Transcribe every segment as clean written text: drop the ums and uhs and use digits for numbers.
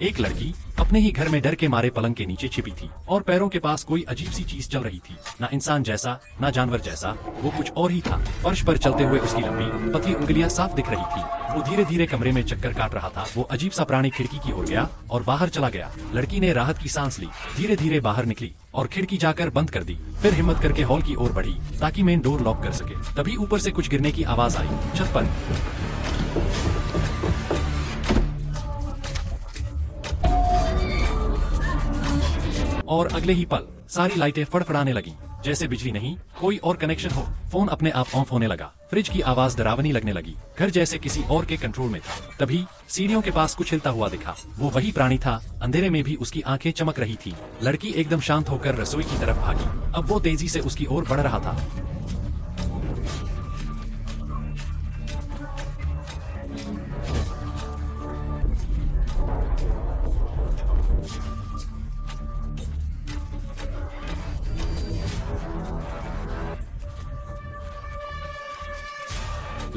एक लड़की अपने ही घर में डर के मारे पलंग के नीचे छिपी थी और पैरों के पास कोई अजीब सी चीज चल रही थी। ना इंसान जैसा, ना जानवर जैसा, वो कुछ और ही था। फर्श पर चलते हुए उसकी लंबी पतली उंगलियां साफ दिख रही थी। वो धीरे धीरे कमरे में चक्कर काट रहा था। वो अजीब सा प्राणी खिड़की की ओर गया और बाहर चला गया। लड़की ने राहत की सांस ली, धीरे धीरे बाहर निकली और खिड़की जाकर बंद कर दी। फिर हिम्मत करके हॉल की ओर बढ़ी ताकि मेन डोर लॉक कर सके। तभी ऊपर से कुछ गिरने की आवाज आई। छत पर और अगले ही पल सारी लाइटें फड़फड़ाने लगी, जैसे बिजली नहीं, कोई और कनेक्शन हो। फोन अपने आप ऑफ होने लगा। फ्रिज की आवाज डरावनी लगने लगी। घर जैसे किसी और के कंट्रोल में था। तभी सीढ़ियों के पास कुछ हिलता हुआ दिखा। वो वही प्राणी था। अंधेरे में भी उसकी आंखें चमक रही थी। लड़की एकदम शांत होकर रसोई की तरफ भागी। अब वो तेजी से उसकी ओर बढ़ रहा था।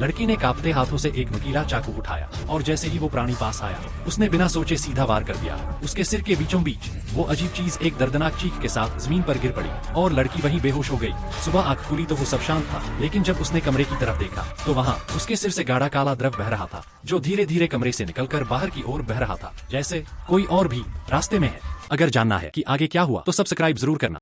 लड़की ने कांपते हाथों से एक नुकीला चाकू उठाया और जैसे ही वो प्राणी पास आया, उसने बिना सोचे सीधा वार कर दिया। उसके सिर के बीचों बीच वो अजीब चीज एक दर्दनाक चीख के साथ जमीन पर गिर पड़ी और लड़की वहीं बेहोश हो गई। सुबह आंख खुली तो वो सब शांत था, लेकिन जब उसने कमरे की तरफ देखा तो वहाँ उसके सिर से गाढ़ा काला द्रव बह रहा था, जो धीरे धीरे कमरे से निकलकर बाहर की ओर बह रहा था, जैसे कोई और भी रास्ते में है। अगर जानना है कि आगे क्या हुआ तो सब्सक्राइब जरूर करना।